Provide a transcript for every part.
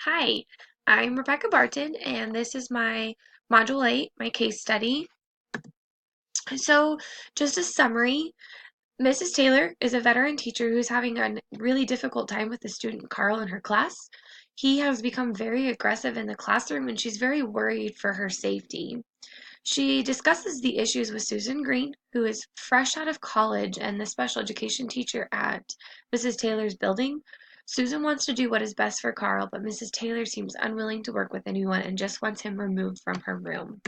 Hi, I'm Rebecca Barton, and this is my Module 8, my case study. So, just a summary, Mrs. Taylor is a veteran teacher who's having a really difficult time with the student Carl in her class. He has become very aggressive in the classroom, and she's very worried for her safety. She discusses the issues with Susan Green, who is fresh out of college and the special education teacher at Mrs. Taylor's building. Susan wants to do what is best for Carl, but Mrs. Taylor seems unwilling to work with anyone and just wants him removed from her room.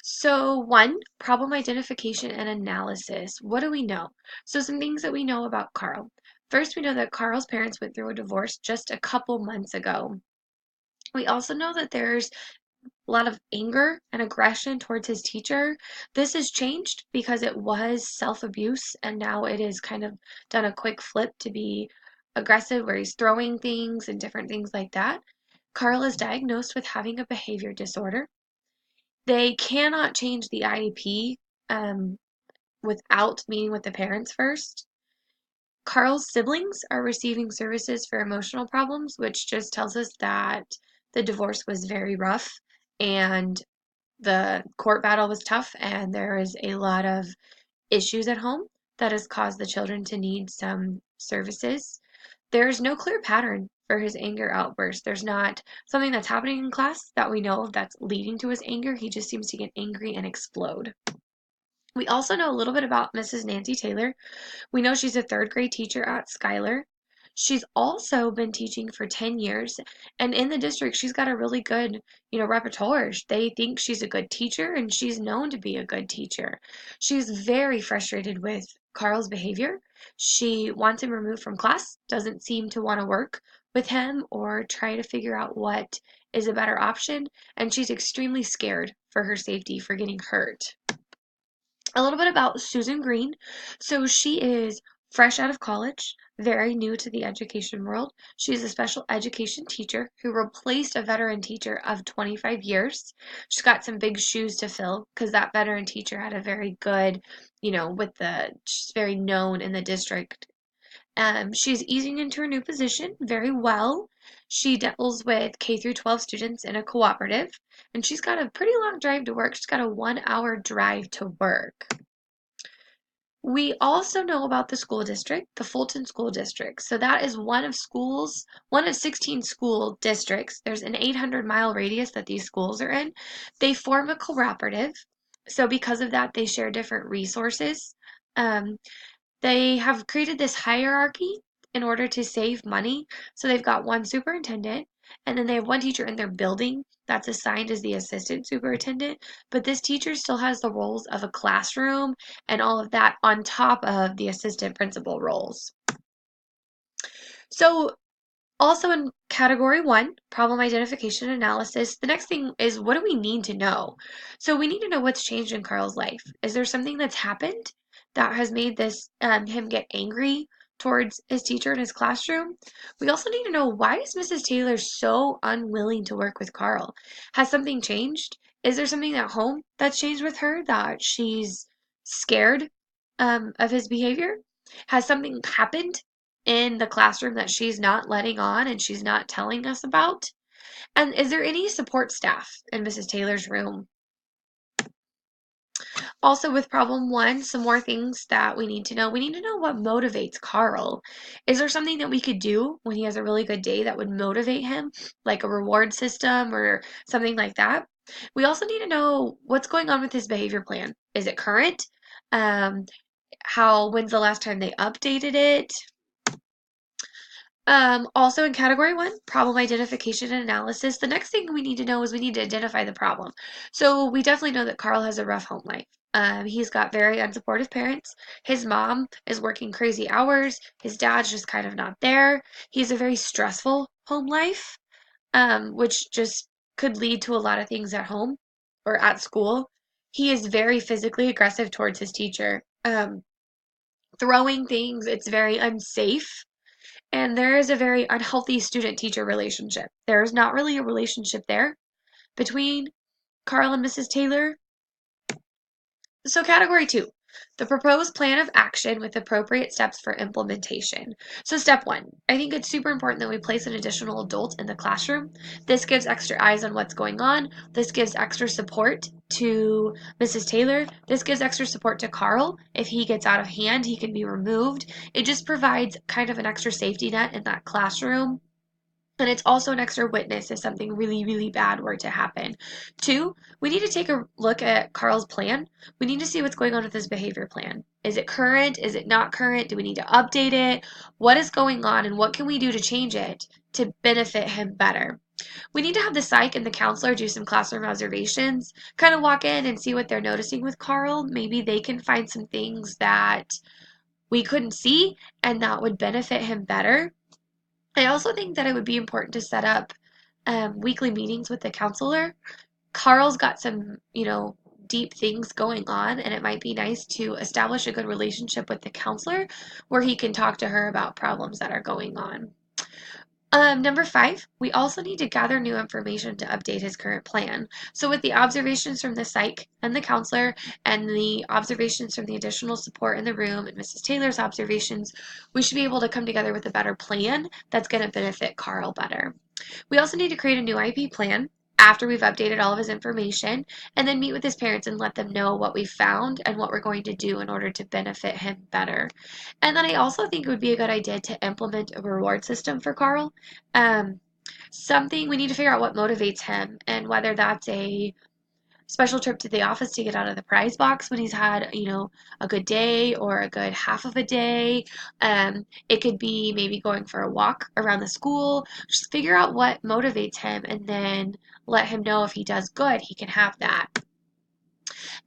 So, one, problem identification and analysis. What do we know? So, some things that we know about Carl. First, we know that Carl's parents went through a divorce just a couple months ago. We also know that there's a lot of anger and aggression towards his teacher. This has changed because it was self-abuse and now it is kind of done a quick flip to be aggressive where he's throwing things and different things like that. Carl is diagnosed with having a behavior disorder. They cannot change the IEP without meeting with the parents first. Carl's siblings are receiving services for emotional problems, which just tells us that the divorce was very rough and the court battle was tough and there is a lot of issues at home that has caused the children to need some services. There's no clear pattern for his anger outburst. There's not something that's happening in class that we know of that's leading to his anger. He just seems to get angry and explode. We also know a little bit about Mrs. Nancy Taylor. We know she's a third grade teacher at Schuyler. She's also been teaching for 10 years, and in the district, she's got a really good, repertoire. They think she's a good teacher, and she's known to be a good teacher. She's very frustrated with Carl's behavior. She wants him removed from class, doesn't seem to want to work with him or try to figure out what is a better option, and she's extremely scared for her safety for getting hurt. A little bit about Susan Green. So she is fresh out of college, very new to the education world. She's a special education teacher who replaced a veteran teacher of 25 years. She's got some big shoes to fill because that veteran teacher had a very good, she's very known in the district. She's easing into her new position very well. She deals with K through 12 students in a cooperative, and she's got a pretty long drive to work. She's got a 1 hour drive to work. We also know about the school district, the Fulton School District. So that is one of 16 school districts. There's an 800-mile radius that these schools are in. They form a cooperative. So because of that, they share different resources. Um, they have created this hierarchy in order to save money. So they've got one superintendent, and then they have one teacher in their building that's assigned as the assistant superintendent. But this teacher still has the roles of a classroom and all of that on top of the assistant principal roles. So also in category 1, problem identification analysis, the next thing is what do we need to know? So we need to know what's changed in Carl's life. Is there something that's happened that has made this him get angry towards his teacher in his classroom? We also need to know, why is Mrs. Taylor so unwilling to work with Carl? Has something changed? Is there something at home that's changed with her that she's scared of his behavior? Has something happened in the classroom that she's not letting on and she's not telling us about? And is there any support staff in Mrs. Taylor's room? Also, with problem 1, some more things that we need to know. We need to know what motivates Carl. Is there something that we could do when he has a really good day that would motivate him, like a reward system or something like that? We also need to know what's going on with his behavior plan. Is it current? When's the last time they updated it? Also in category 1, problem identification and analysis, the next thing we need to know is we need to identify the problem. So we definitely know that Carl has a rough home life. He's got very unsupportive parents. His mom is working crazy hours. His dad's just kind of not there. He has a very stressful home life, which just could lead to a lot of things at home or at school. He is very physically aggressive towards his teacher. Throwing things, it's very unsafe. And there is a very unhealthy student-teacher relationship. There is not really a relationship there between Carl and Mrs. Taylor. So category 2, The proposed plan of action with appropriate steps for implementation. So step one, I think it's super important that we place an additional adult in the classroom. This gives extra eyes on what's going on. This gives extra support to Mrs. Taylor. This gives extra support to Carl. If he gets out of hand, he can be removed. It just provides kind of an extra safety net in that classroom. And it's also an extra witness if something really, really bad were to happen. Two, we need to take a look at Carl's plan. We need to see what's going on with his behavior plan. Is it current? Is it not current? Do we need to update it? What is going on and what can we do to change it to benefit him better? We need to have the psych and the counselor do some classroom observations, kind of walk in and see what they're noticing with Carl. Maybe they can find some things that we couldn't see and that would benefit him better. I also think that it would be important to set up weekly meetings with the counselor. Carl's got some, deep things going on, and it might be nice to establish a good relationship with the counselor where he can talk to her about problems that are going on. Number 5, we also need to gather new information to update his current plan. So with the observations from the psych and the counselor and the observations from the additional support in the room and Mrs. Taylor's observations, we should be able to come together with a better plan that's going to benefit Carl better. We also need to create a new IEP plan after we've updated all of his information, and then meet with his parents and let them know what we found and what we're going to do in order to benefit him better. And then I also think it would be a good idea to implement a reward system for Carl. Something we need to figure out what motivates him and whether that's a special trip to the office to get out of the prize box when he's had, a good day or a good half of a day. It could be maybe going for a walk around the school. Just figure out what motivates him and then let him know if he does good, he can have that.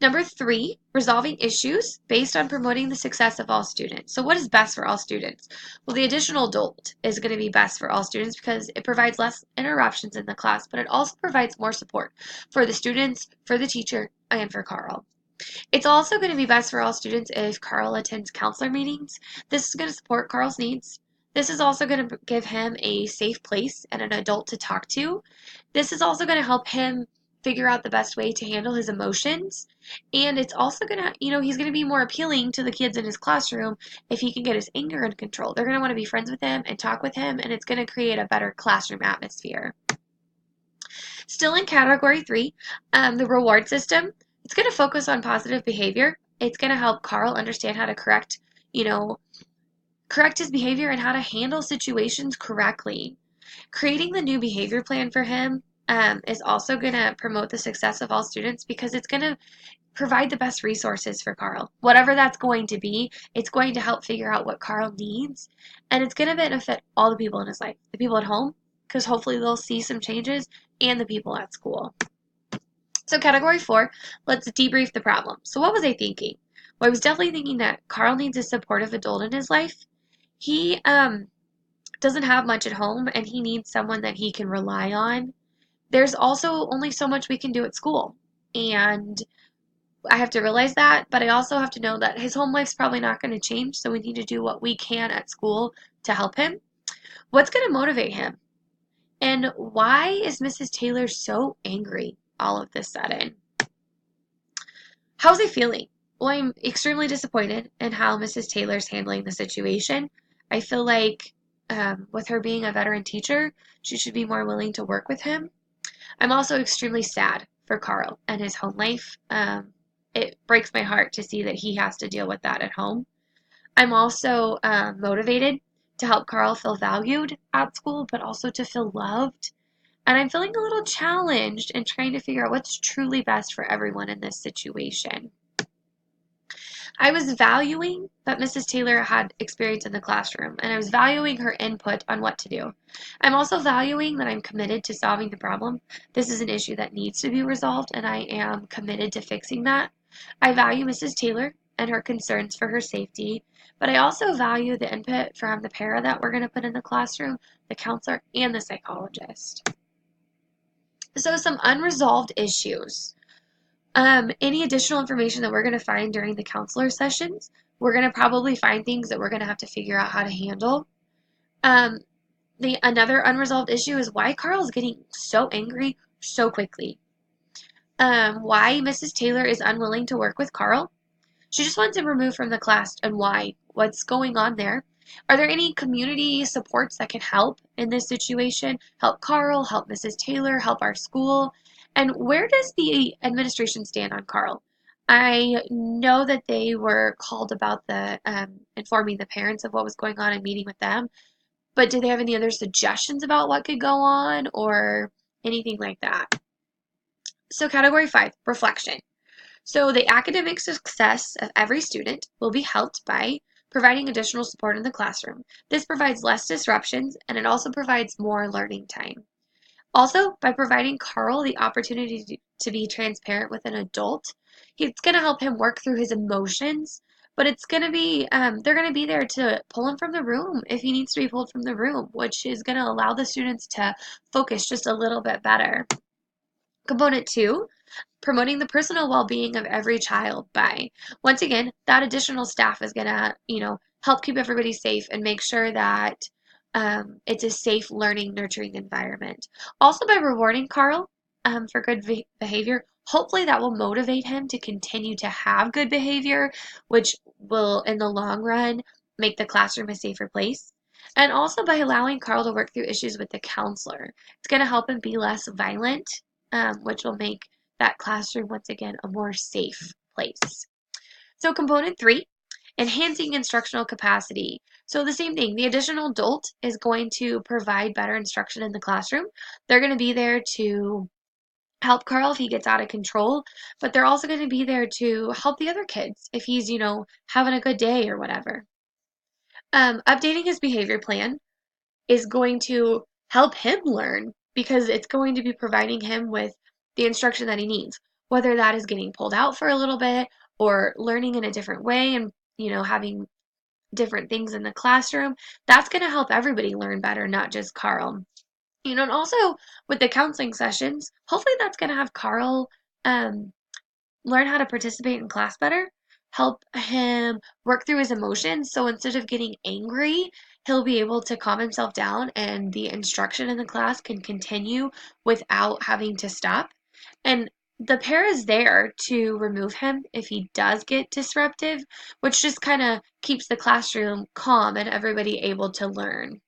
Number 3, resolving issues based on promoting the success of all students. So what is best for all students? Well, the additional adult is going to be best for all students because it provides less interruptions in the class, but it also provides more support for the students, for the teacher, and for Carl. It's also going to be best for all students if Carl attends counselor meetings. This is going to support Carl's needs. This is also going to give him a safe place and an adult to talk to. This is also going to help him figure out the best way to handle his emotions. And it's also going to, he's going to be more appealing to the kids in his classroom if he can get his anger in control. They're going to want to be friends with him and talk with him, and it's going to create a better classroom atmosphere. Still in category 3, the reward system. It's going to focus on positive behavior. It's going to help Carl understand how to correct his behavior and how to handle situations correctly. Creating the new behavior plan for him is also going to promote the success of all students because it's going to provide the best resources for Carl. Whatever that's going to be, it's going to help figure out what Carl needs, and it's going to benefit all the people in his life. The people at home, because hopefully they'll see some changes, and the people at school. So category 4, let's debrief the problem. So what was I thinking? Well, I was definitely thinking that Carl needs a supportive adult in his life. He doesn't have much at home, and he needs someone that he can rely on. There's also only so much we can do at school, and I have to realize that, but I also have to know that his home life's probably not going to change, so we need to do what we can at school to help him. What's going to motivate him? And why is Mrs. Taylor so angry all of this sudden? How's he feeling? Well, I'm extremely disappointed in how Mrs. Taylor's handling the situation. I feel like with her being a veteran teacher, she should be more willing to work with him. I'm also extremely sad for Carl and his home life. It breaks my heart to see that he has to deal with that at home. I'm also motivated to help Carl feel valued at school, but also to feel loved. And I'm feeling a little challenged in trying to figure out what's truly best for everyone in this situation. I was valuing that Mrs. Taylor had experience in the classroom, and I was valuing her input on what to do. I'm also valuing that I'm committed to solving the problem. This is an issue that needs to be resolved, and I am committed to fixing that. I value Mrs. Taylor and her concerns for her safety, but I also value the input from the para that we're going to put in the classroom, the counselor, and the psychologist. So some unresolved issues. Any additional information that we're going to find during the counselor sessions, we're going to probably find things that we're going to have to figure out how to handle. Another unresolved issue is why Carl's getting so angry so quickly. Why Mrs. Taylor is unwilling to work with Carl. She just wants him removed from the class and why. What's going on there? Are there any community supports that can help in this situation? Help Carl, help Mrs. Taylor, help our school? And where does the administration stand on Carl? I know that they were called about the informing the parents of what was going on and meeting with them, but do they have any other suggestions about what could go on or anything like that? So category 5, reflection. So the academic success of every student will be helped by providing additional support in the classroom. This provides less disruptions and it also provides more learning time. Also, by providing Carl the opportunity to be transparent with an adult, it's going to help him work through his emotions, but it's going to be, they're going to be there to pull him from the room if he needs to be pulled from the room, which is going to allow the students to focus just a little bit better. Component 2, promoting the personal well-being of every child by, once again, that additional staff is going to, help keep everybody safe and make sure that it's a safe learning, nurturing environment. Also by rewarding Carl for good behavior, hopefully that will motivate him to continue to have good behavior, which will, in the long run, make the classroom a safer place. And also by allowing Carl to work through issues with the counselor. It's going to help him be less violent, which will make that classroom, once again, a more safe place. So component 3, enhancing instructional capacity. So the same thing, the additional adult is going to provide better instruction in the classroom. They're going to be there to help Carl if he gets out of control, but they're also going to be there to help the other kids if he's, having a good day or whatever. Updating his behavior plan is going to help him learn because it's going to be providing him with the instruction that he needs, whether that is getting pulled out for a little bit or learning in a different way and, having different things in the classroom. That's going to help everybody learn better, not just Carl. And also with the counseling sessions, hopefully that's going to have Carl um, learn how to participate in class better, help him work through his emotions. So instead of getting angry, he'll be able to calm himself down and the instruction in the class can continue without having to stop. And the pair is there to remove him if he does get disruptive, which just kind of keeps the classroom calm and everybody able to learn.